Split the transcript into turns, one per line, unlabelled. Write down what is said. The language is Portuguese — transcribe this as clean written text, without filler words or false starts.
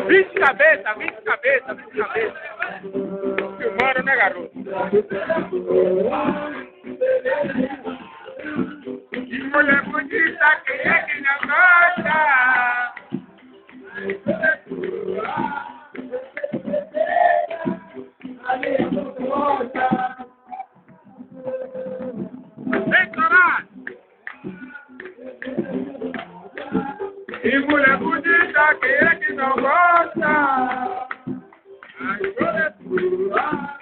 Vinte cabeça, 20 cabeça, 20 cabeça. Filmando, né, garoto? Que mulher bonita, quem é que não gosta? Vem, Torá! Que mulher bonita, quem é que não gosta? Ai, mulher tua.